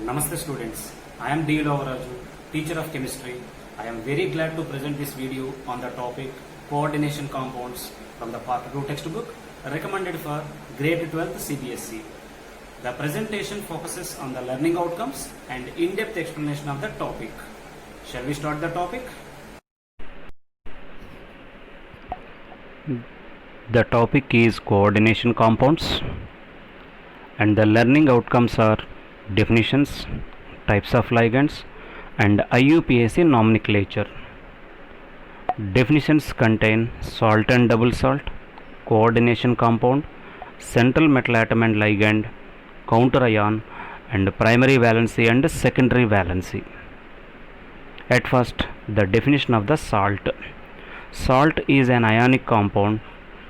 Namaste students, I am D. Lovaraju, teacher of chemistry. I am very glad to present this video on the topic coordination compounds from the part 2 textbook recommended for grade 12th CBSE. The presentation focuses on the learning outcomes and in-depth explanation of the topic. Shall we start the topic? The topic is coordination compounds and the learning outcomes are definitions, types of ligands and IUPAC nomenclature. Definitions contain salt and double salt, coordination compound, central metal atom and ligand, counter ion and primary valency and secondary valency. At first, the definition of the salt. Salt is an ionic compound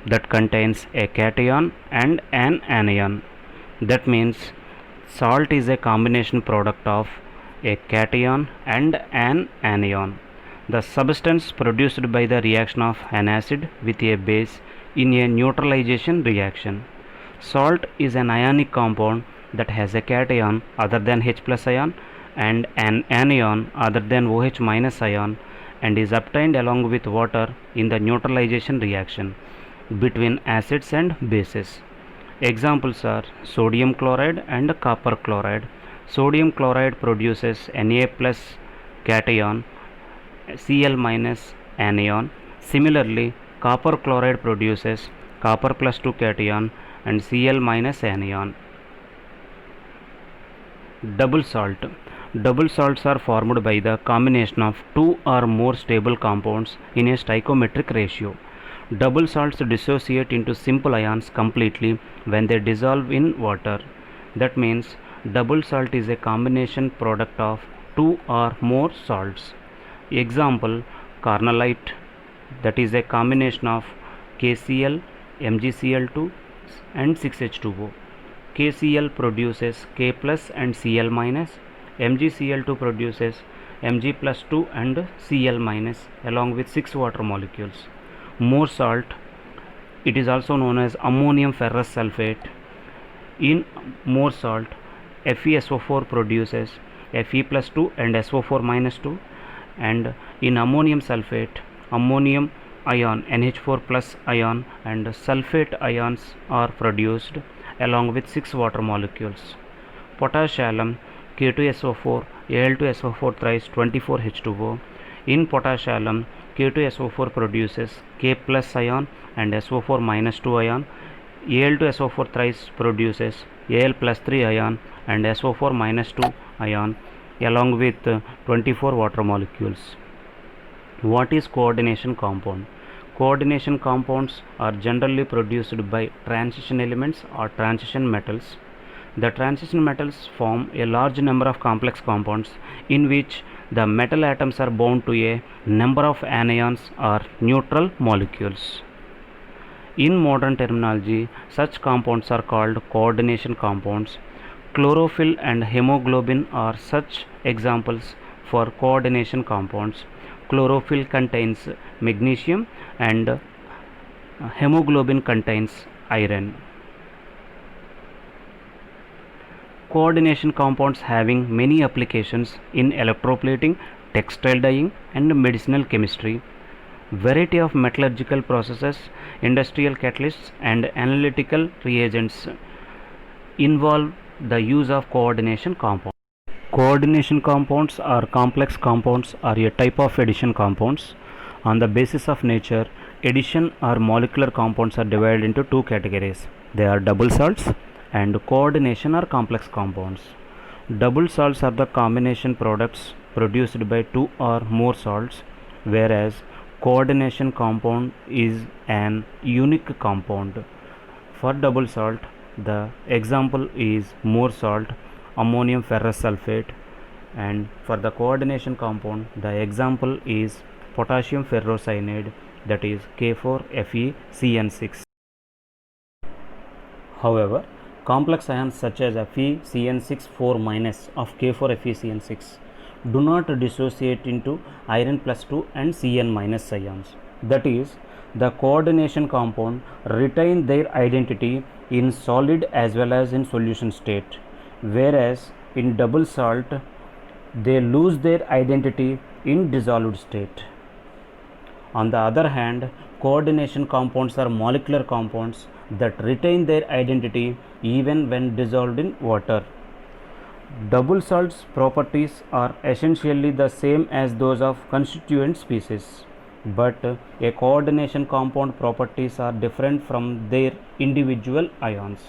that contains a cation and an anion. That means salt is a combination product of a cation and an anion, the substance produced by the reaction of an acid with a base in a neutralization reaction. Salt is an ionic compound that has a cation other than H plus ion and an anion other than OH minus ion and is obtained along with water in the neutralization reaction between acids and bases. Examples are sodium chloride and copper chloride. Sodium chloride produces Na plus cation, Cl minus anion. Similarly, copper chloride produces copper plus 2 cation and Cl minus anion. Double salt. Double salts are formed by the combination of two or more stable compounds in a stoichiometric ratio. Double salts dissociate into simple ions completely when they dissolve in water. That means double salt is a combination product of two or more salts. Example, carnallite, that is a combination of KCl, MgCl2 and 6H2O. KCl produces K plus and Cl minus. MgCl2 produces Mg plus 2 and Cl minus along with 6 water molecules. More salt, it is also known as ammonium ferrous sulfate. In more salt, FeSO4 produces Fe plus 2 and SO4 minus 2, and in ammonium sulfate, ammonium ion NH4 plus ion and sulfate ions are produced along with 6 water molecules. Potash alum, K2SO4, Al2SO4 thrice 24H2O. In potash alum, K2SO4 produces K plus ion and SO4 minus 2 ion. Al2SO4 thrice produces Al plus 3 ion and SO4 minus 2 ion along with 24 water molecules. What is coordination compound? Coordination compounds are generally produced by transition elements or transition metals. The transition metals form a large number of complex compounds in which the metal atoms are bound to a number of anions or neutral molecules. In modern terminology, such compounds are called coordination compounds. Chlorophyll and hemoglobin are such examples for coordination compounds. Chlorophyll contains magnesium and hemoglobin contains iron. Coordination compounds having many applications in electroplating, textile dyeing and medicinal chemistry. Variety of metallurgical processes, industrial catalysts and analytical reagents involve the use of coordination compounds. Coordination compounds or complex compounds are a type of addition compounds. On the basis of nature, addition or molecular compounds are divided into two categories. They are double salts and coordination or complex compounds. Double salts are the combination products produced by two or more salts, whereas coordination compound is an unique compound. For double salt, the example is more salt, ammonium ferrous sulfate, and for the coordination compound, the example is potassium ferrocyanide, that is K4FeCN6. However, complex ions such as FeCN6 4- of K4FeCN6 do not dissociate into iron plus 2 and Cn minus ions. That is, the coordination compound retain their identity in solid as well as in solution state, whereas in double salt, they lose their identity in dissolved state. On the other hand, coordination compounds are molecular compounds that retain their identity even when dissolved in water. Double salts properties are essentially the same as those of constituent species, but a coordination compound properties are different from their individual ions.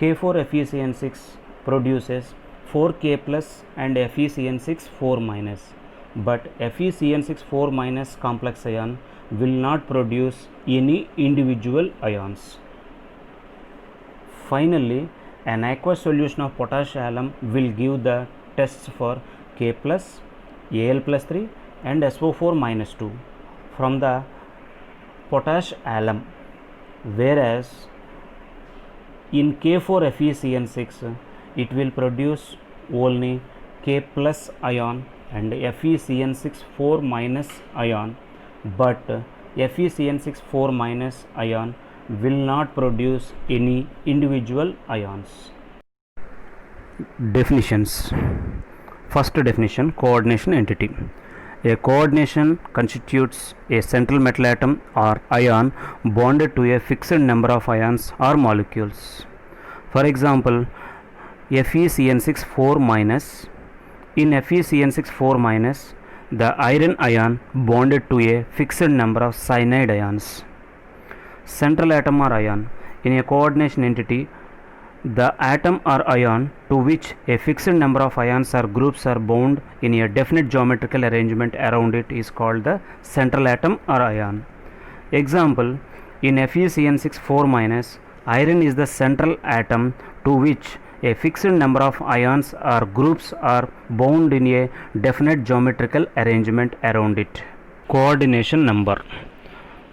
K4FeCN6 produces 4K plus and FeCN6 4 minus, but FeCN6 4 minus complex ion will not produce any individual ions. Finally, an aqueous solution of potash alum will give the tests for K plus, Al plus 3 and SO4 minus 2 from the potash alum, whereas in K4FeCN6 it will produce only K plus ion and FeCN6 4 minus ion, but FeCN6 4 minus ion will not produce any individual ions. Definitions. First definition, coordination entity. A coordination constitutes a central metal atom or ion bonded to a fixed number of ions or molecules. For example, FeCN6 4 minus. In FeCN6 4 minus, the iron ion bonded to a fixed number of cyanide ions. Central atom or ion. In a coordination entity, the atom or ion to which a fixed number of ions or groups are bound in a definite geometrical arrangement around it is called the central atom or ion. Example, in FeCN6 4 minus, iron is the central atom to which a fixed number of ions or groups are bound in a definite geometrical arrangement around it. Coordination number.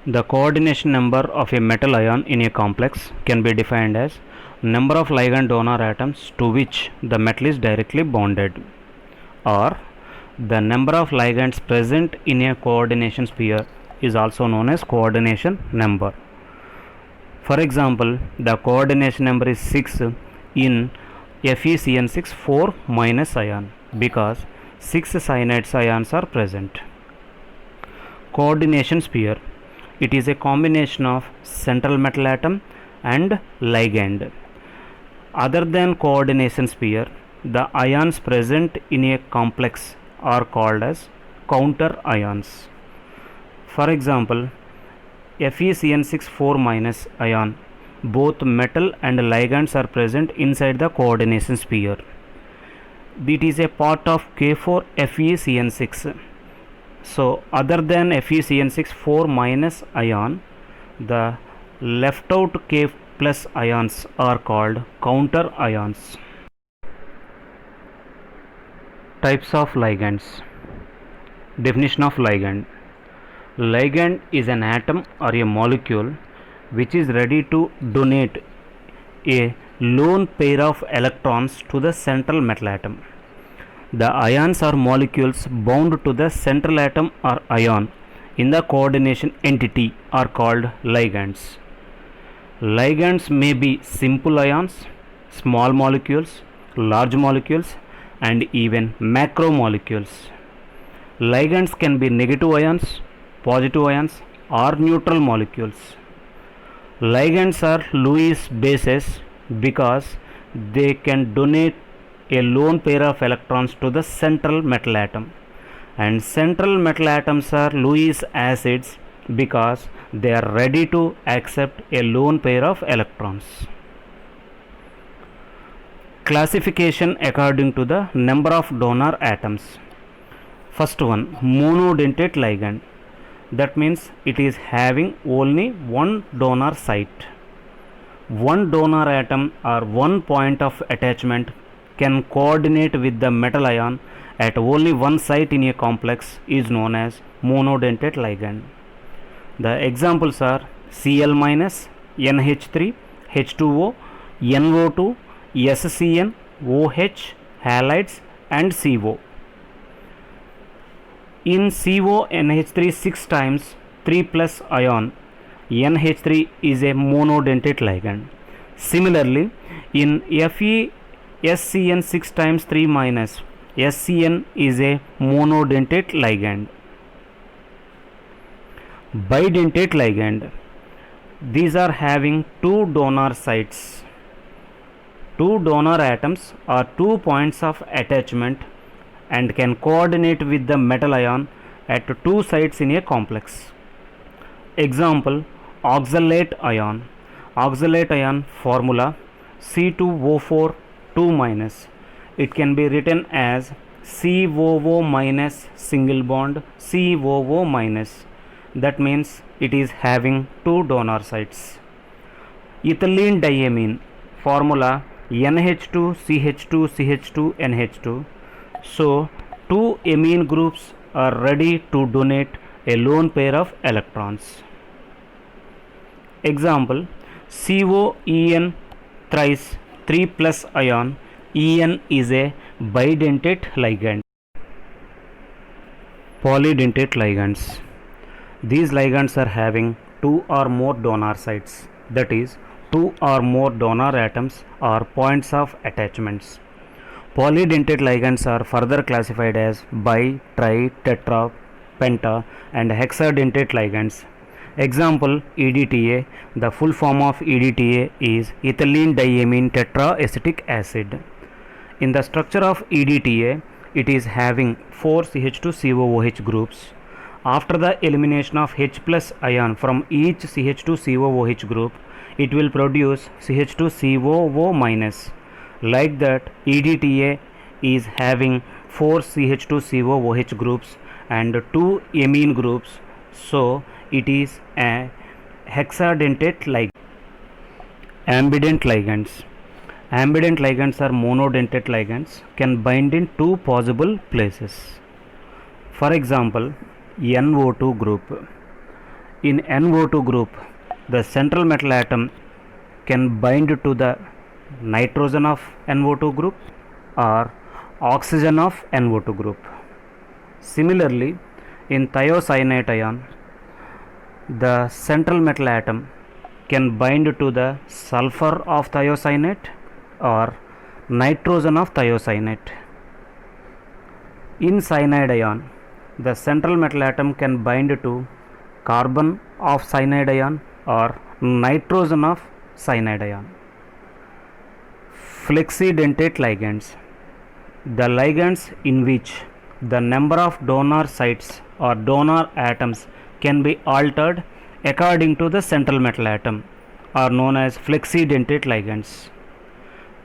The coordination number of a metal ion in a complex can be defined as number of ligand donor atoms to which the metal is directly bonded, or the number of ligands present in a coordination sphere is also known as coordination number. For example, the coordination number is 6 in FeCN6 4 minus ion because 6 cyanide ions are present. Coordination sphere. It is a combination of central metal atom and ligand. Other than coordination sphere, the ions present in a complex are called as counter ions. For example, FeCN6 4 minus ion, both metal and ligands are present inside the coordination sphere. It is a part of K4FeCN6. So, other than FeCN6 4 minus ion, the left out K plus ions are called counter ions. Types of ligands. Definition of ligand. Ligand is an atom or a molecule which is ready to donate a lone pair of electrons to the central metal atom. The ions or molecules bound to the central atom or ion in the coordination entity are called ligands. Ligands may be simple ions, small molecules, large molecules, and even macromolecules. Ligands can be negative ions, positive ions, or neutral molecules. Ligands are Lewis bases because they can donate a lone pair of electrons to the central metal atom, and central metal atoms are Lewis acids because they are ready to accept a lone pair of electrons. Classification according to the number of donor atoms. First one, monodentate ligand. That means it is having only one donor site. One donor atom or one point of attachment can coordinate with the metal ion at only one site in a complex is known as monodentate ligand. The examples are Cl minus, NH3, H2O, NO2, SCN, OH, halides, and CO. In CO NH3 6 times 3 plus ion, NH3 is a monodentate ligand. Similarly, in Fe SCN 6 times 3 minus. SCN is a monodentate ligand. Bidentate ligand. These are having two donor sites. Two donor atoms are 2 points of attachment and can coordinate with the metal ion at 2 sites in a complex. Example, oxalate ion. Oxalate ion formula C2O4 2 minus. It can be written as COO minus single bond COO minus. That means it is having two donor sites. Ethylene diamine formula NH2CH2CH2NH2. So two amine groups are ready to donate a lone pair of electrons. Example, COEN thrice 3 plus ion. En is a bidentate ligand. Polydentate ligands. These ligands are having two or more donor sites, that is, two or more donor atoms or points of attachments. Polydentate ligands are further classified as bi, tri, tetra, penta, and hexadentate ligands. Example, EDTA. The full form of EDTA is ethylene diamine tetraacetic acid. In the structure of EDTA, it is having 4 CH2COOH groups. After the elimination of H plus ion from each CH2COOH group, it will produce CH2COO minus. Like that, EDTA is having 4 CH2COOH groups and 2 amine groups, so it is a hexadentate ligand. Ambident ligands. Ambident ligands are monodentate ligands, can bind in two possible places. For example, NO2 group. In NO2 group, the central metal atom can bind to the nitrogen of NO2 group or oxygen of NO2 group. Similarly, in thiocyanate ion, the central metal atom can bind to the sulfur of thiocyanate or nitrogen of thiocyanate. In cyanide ion, the central metal atom can bind to carbon of cyanide ion or nitrogen of cyanide ion. Flexidentate ligands. The ligands in which the number of donor sites or donor atoms can be altered according to the central metal atom are known as flexidentate ligands.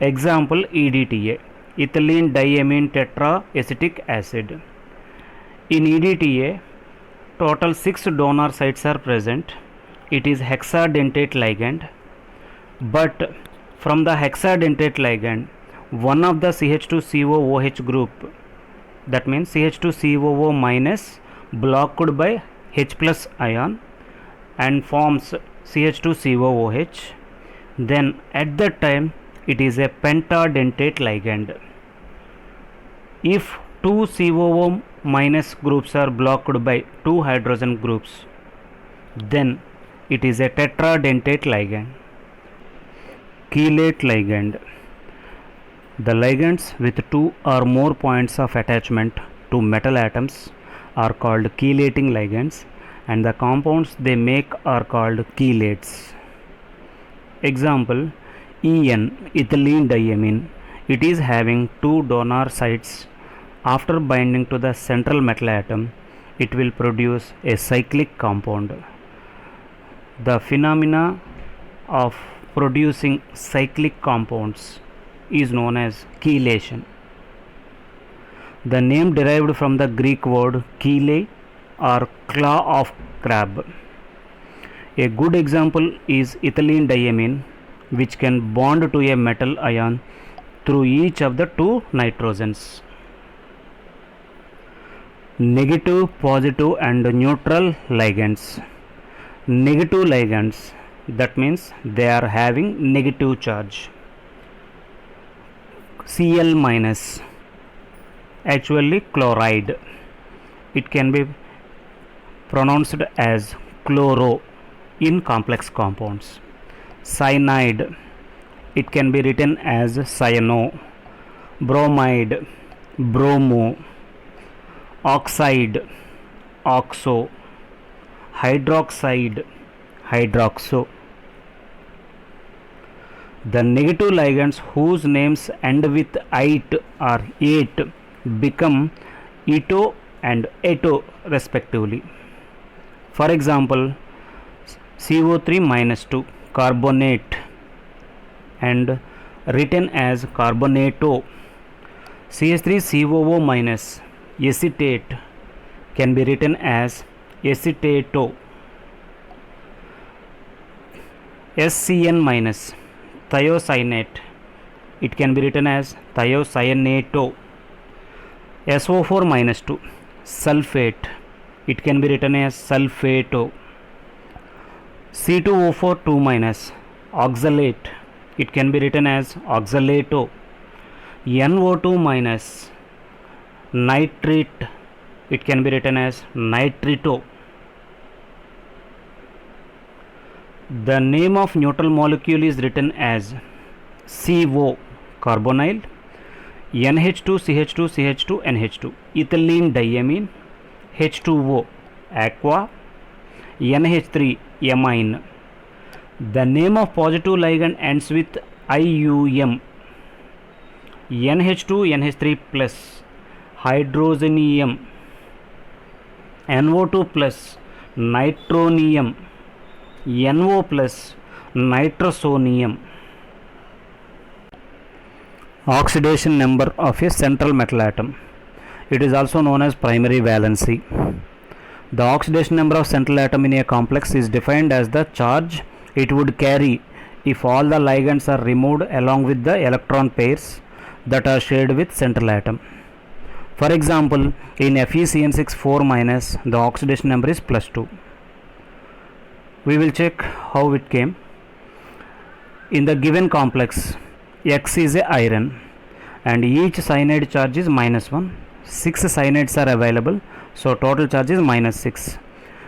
Example, EDTA, ethylene diamine tetraacetic acid. In EDTA, total 6 donor sites are present. It is hexadentate ligand, but from the hexadentate ligand, one of the CH2COOH group, that means CH2COO minus, blocked by H plus ion and forms CH2COOH. Then at that time it is a pentadentate ligand. If two COO minus groups are blocked by two hydrogen groups, then it is a tetradentate ligand. Chelate ligand. The ligands with two or more points of attachment to metal atoms are called chelating ligands, and the compounds they make are called chelates. Example, EN, ethylene diamine. It is having two donor sites. After binding to the central metal atom, it will produce a cyclic compound. The phenomena of producing cyclic compounds is known as chelation. The name derived from the Greek word chele or claw of crab. A good example is ethylene diamine, which can bond to a metal ion through each of the two nitrogens. Negative, positive and neutral ligands. Negative ligands, that means they are having negative charge. Cl minus, actually chloride. It can be pronounced as chloro in complex compounds. Cyanide, it can be written as cyano. bromide, bromo, oxide, oxo, hydroxide, hydroxo. The negative ligands whose names end with "ite" or "ate" become "ito" and "eto" respectively. For example, CO3 minus 2 carbonate and written as carbonato. CH3COO minus acetate can be written as acetato. SCN minus thiocyanate, it can be written as thiocyanato. SO4 minus 2 sulfate, it can be written as sulfato. C2O4 2 minus oxalate, it can be written as oxalato. NO2 minus nitrate, it can be written as nitrito. The name of neutral molecule is written as CO carbonyl, NH2 CH2 CH2 NH2 ethylene diamine, H2O aqua, NH3 amine. The name of positive ligand ends with IUM. NH2 NH3 plus hydrogenium, NO2 plus nitronium, NO plus nitrosonium. Oxidation number of a central metal atom. It is also known as primary valency. The oxidation number of central atom in a complex is defined as the charge it would carry if all the ligands are removed along with the electron pairs that are shared with central atom. For example, in FeCN6 4 minus, the oxidation number is plus 2. We will check how it came. In the given complex, X is a iron and each cyanide charge is minus 1. 6 cyanides are available, so total charge is minus 6,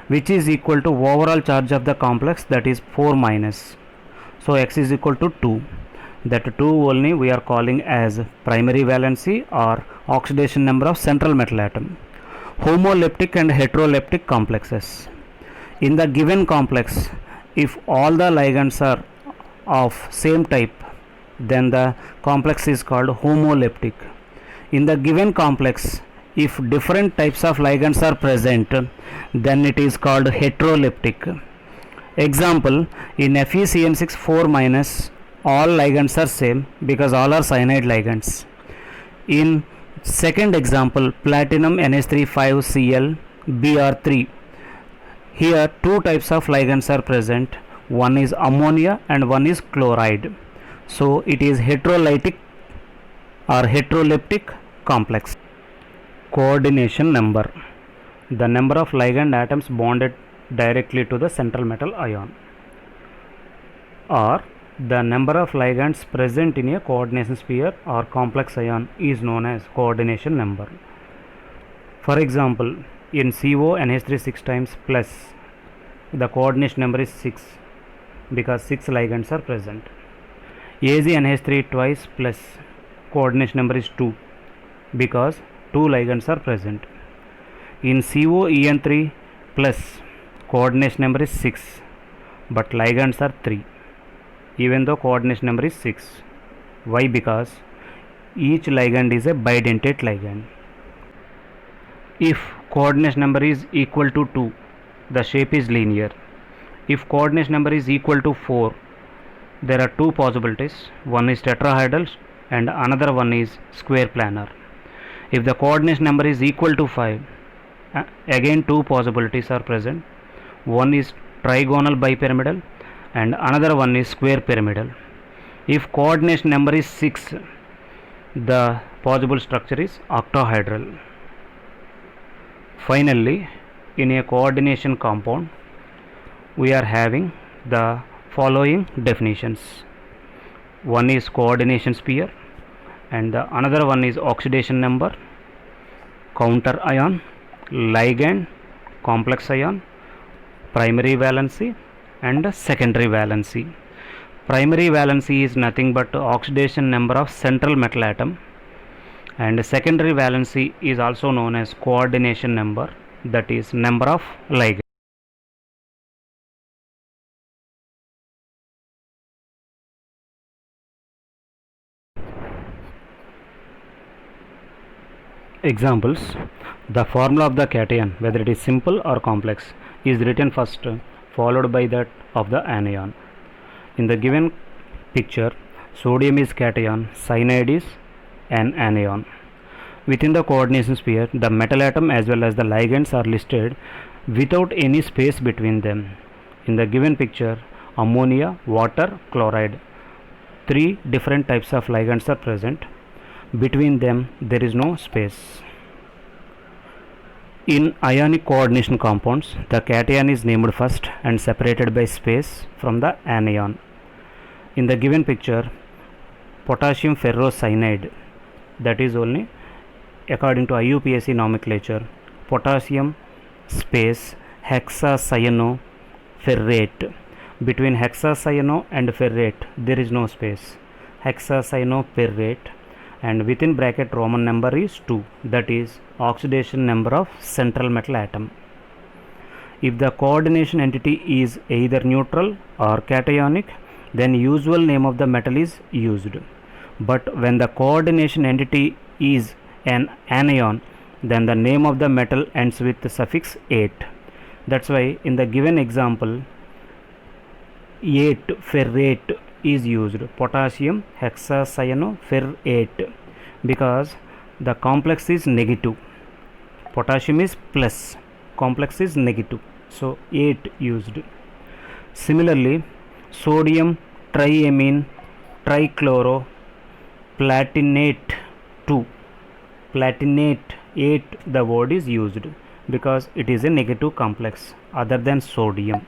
which is equal to overall charge of the complex, that is 4 minus. So X is equal to 2. That 2 only we are calling as primary valency or oxidation number of central metal atom. Homoleptic and heteroleptic complexes. In the given complex, if all the ligands are of same type, then the complex is called homoleptic. In the given complex, if different types of ligands are present, then it is called heteroleptic. Example, in FeCN6 4 minus, all ligands are same because all are cyanide ligands. In second example, platinum NH3 5Cl Br3, here two types of ligands are present, one is ammonia and one is chloride, so it is heterolytic or heteroleptic complex. Coordination number, the number of ligand atoms bonded directly to the central metal ion, or the number of ligands present in a coordination sphere or complex ion is known as coordination number. For example, in CO NH3 6 times plus, the coordination number is 6 because 6 ligands are present. AZ NH3 twice plus, coordination number is 2 because 2 ligands are present. In CO EN3 plus, coordination number is 6 but ligands are 3 even though coordination number is 6. Why? Because each ligand is a bidentate ligand. If coordination number is equal to 2, the shape is linear. If coordination number is equal to 4, there are two possibilities. One is tetrahedral and another one is square planar. If the coordination number is equal to 5, again two possibilities are present. One is trigonal bipyramidal and another one is square pyramidal. If coordination number is 6, the possible structure is octahedral. Finally, in a coordination compound, we are having the following definitions. One is coordination sphere and the another one is oxidation number, counter ion, ligand, complex ion, primary valency and secondary valency. Primary valency is nothing but oxidation number of central metal atom And secondary valency is also known as coordination number, that is number of ligands. Examples: the formula of the cation, whether it is simple or complex, is written first, followed by that of the anion. In the given picture, sodium is cation, cyanide is an anion. Within the coordination sphere, the metal atom as well as the ligands are listed without any space between them. In the given picture, ammonia, water, chloride, three different types of ligands are present. Between them there is no space. In ionic coordination compounds, the cation is named first and separated by space from the anion. In the given picture, potassium ferrocyanide, that is only according to IUPAC nomenclature, potassium space hexacyanoferrate. Between hexacyano and ferrate there is no space, hexacyanoferrate, and within bracket Roman number is 2, that is oxidation number of central metal atom. If the coordination entity is either neutral or cationic, then usual name of the metal is used. But when the coordination entity is an anion, then the name of the metal ends with the suffix ate. That's why in the given example, ate ferrate is used, potassium hexacyanoferrate, because the complex is negative. Potassium is plus, complex is negative, so 8 used. Similarly, sodium triamine trichloro platinate 2, platinate 8, the word is used because it is a negative complex other than sodium.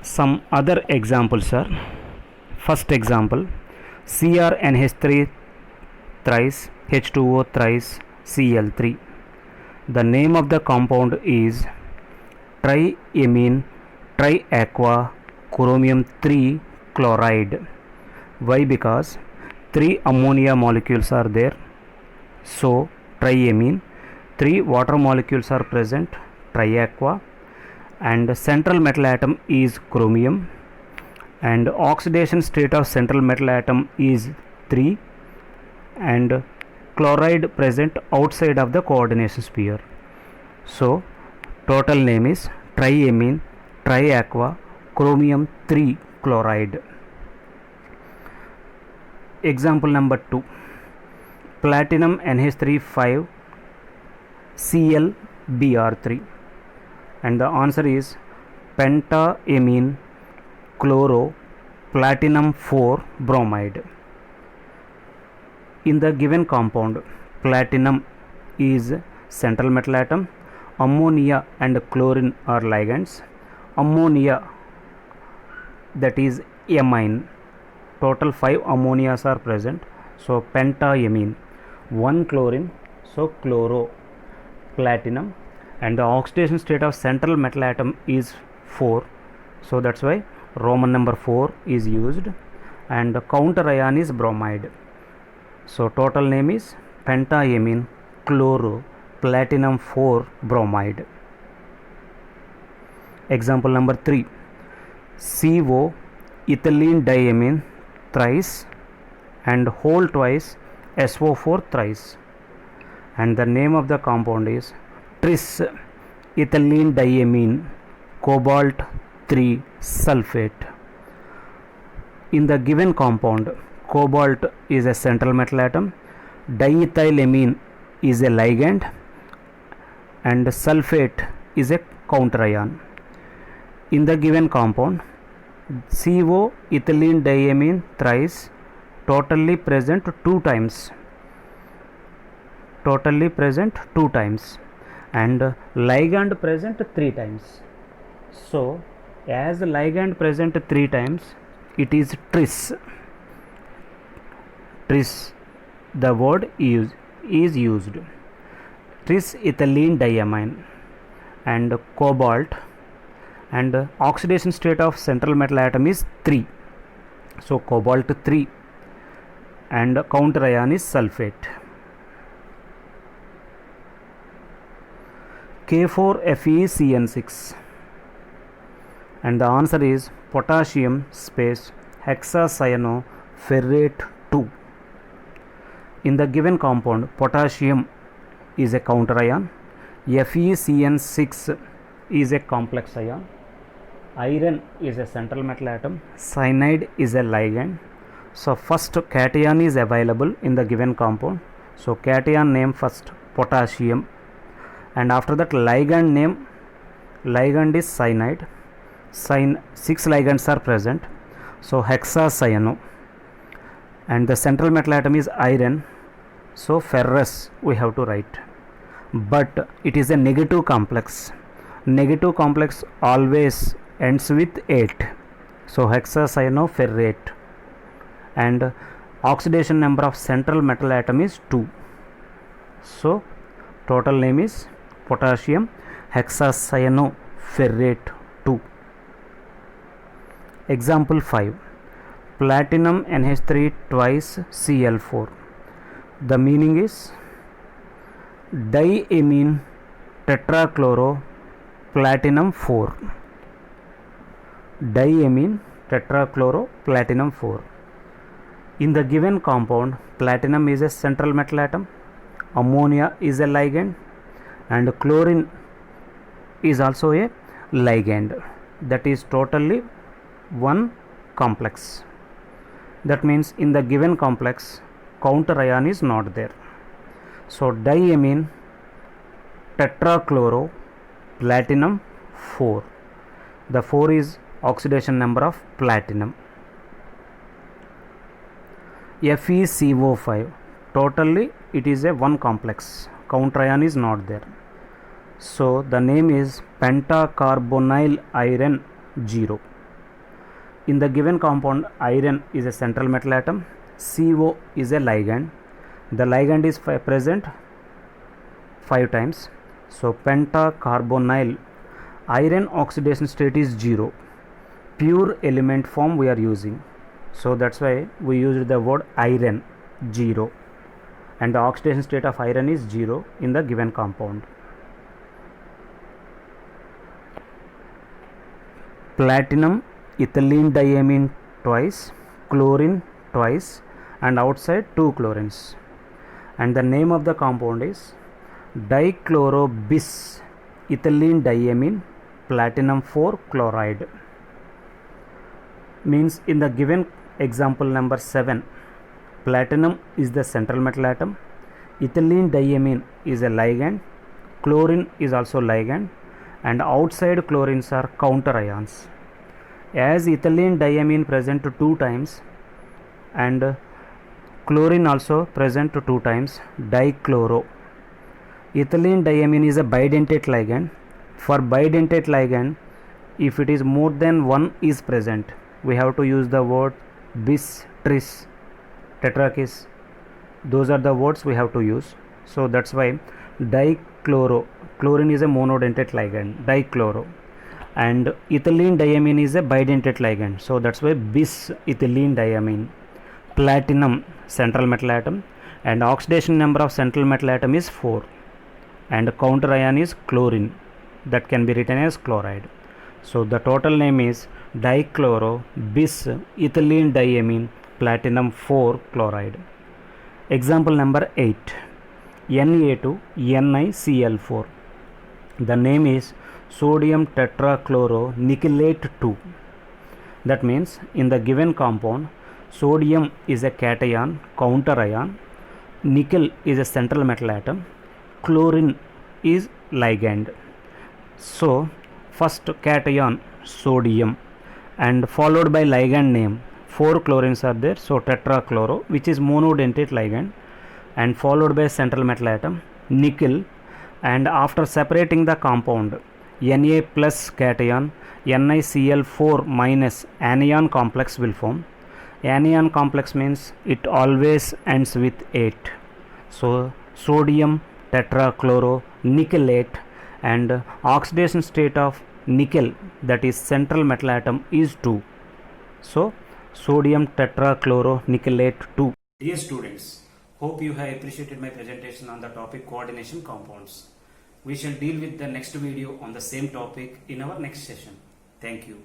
Some other examples are: first example, CrNH3 thrice H2O thrice Cl3. The name of the compound is triamine triaqua chromium 3 chloride. Why? Because 3 ammonia molecules are there, so triamine. 3 water molecules are present, triaqua, and central metal atom is chromium, and oxidation state of central metal atom is 3, and chloride present outside of the coordination sphere. So total name is triamine triaqua chromium 3 chloride. Example number 2, platinum NH3 5 ClBr3, and the answer is pentaamine chloro platinum 4 bromide. In the given compound, platinum is central metal atom, ammonia and chlorine are ligands. Ammonia, that is amine, total 5 ammonias are present, so pentaamine. 1 chlorine, so chloro platinum, and the oxidation state of central metal atom is 4, so that's why Roman number 4 is used, and the counter ion is bromide. So total name is pentaamine chloro platinum 4 bromide. Example number 3, CO ethylene diamine thrice and whole twice SO4 thrice, and the name of the compound is tris ethylene diamine cobalt 3 sulfate. In the given compound, cobalt is a central metal atom, diethylamine is a ligand, and sulfate is a counter ion. In the given compound, CO ethylene diamine thrice totally present 2 times, and ligand present 3 times. So as ligand present 3 times, it is tris, the word is used, tris ethylene diamine, and cobalt, and oxidation state of central metal atom is 3, so cobalt 3, and counter ion is sulfate. K4FeCN6, and the answer is potassium space hexacyanoferrate 2. In the given compound, potassium is a counter ion, FeCN6 is a complex ion, iron is a central metal atom, cyanide is a ligand. So first cation is available in the given compound. So cation name first potassium, and after that ligand name, ligand is cyanide. 6 ligands are present, so hexacyano, and the central metal atom is iron, so ferrous we have to write, but it is a negative complex. Negative complex always ends with 8, so hexacyanoferrate, and oxidation number of central metal atom is 2, so total name is potassium hexacyanoferrate 2. Example 5, platinum NH3 twice Cl4. The meaning is diamine tetrachloro platinum 4. Diamine tetrachloro platinum 4. In the given compound, platinum is a central metal atom, ammonia is a ligand, and chlorine is also a ligand. That is totally one complex. That means in the given complex, counter ion is not there. So diamine tetrachloro platinum 4. The 4 is oxidation number of platinum. FeCO5, totally it is a one complex, counter ion is not there. So the name is pentacarbonyl iron 0. In the given compound, iron is a central metal atom, CO is a ligand. The ligand is present 5 times. So pentacarbonyl, iron oxidation state is 0. Pure element form we are using. So that's why we used the word iron 0. And the oxidation state of iron is 0 in the given compound. Platinum, ethylene diamine twice, chlorine twice, and outside 2 chlorines. And the name of the compound is dichlorobis ethylene diamine platinum 4 chloride. Means in the given example number 7, platinum is the central metal atom, ethylene diamine is a ligand, chlorine is also ligand, and outside chlorines are counter ions. As ethylene diamine present 2 times and chlorine also present 2 times, dichloro. Ethylene diamine is a bidentate ligand. For bidentate ligand, if it is more than 1 is present, we have to use the word bis, tris, tetrakis. Those are the words we have to use. So that's why dichloro, chlorine is a monodentate ligand, dichloro, and ethylene diamine is a bidentate ligand. So that's why bis ethylene diamine. Platinum, central metal atom, and oxidation number of central metal atom is 4, and counter ion is chlorine, that can be written as chloride. So the total name is dichloro bis ethylene diamine platinum 4 chloride. Example number 8, Na2NiCl4. The name is sodium tetrachloro nickelate 2. That means in the given compound, sodium is a cation, counter ion, nickel is a central metal atom, chlorine is ligand. So first cation sodium and followed by ligand name, 4 chlorines are there, so tetrachloro, which is monodentate ligand, and followed by central metal atom nickel, and after separating the compound, Na plus cation, NiCl4 minus anion complex will form. Anion complex means it always ends with 8. So sodium tetrachloro nickelate, and oxidation state of nickel, that is central metal atom, is 2. So sodium tetrachloro nickelate 2. Dear students, hope you have appreciated my presentation on the topic coordination compounds. We shall deal with the next video on the same topic in our next session. Thank you.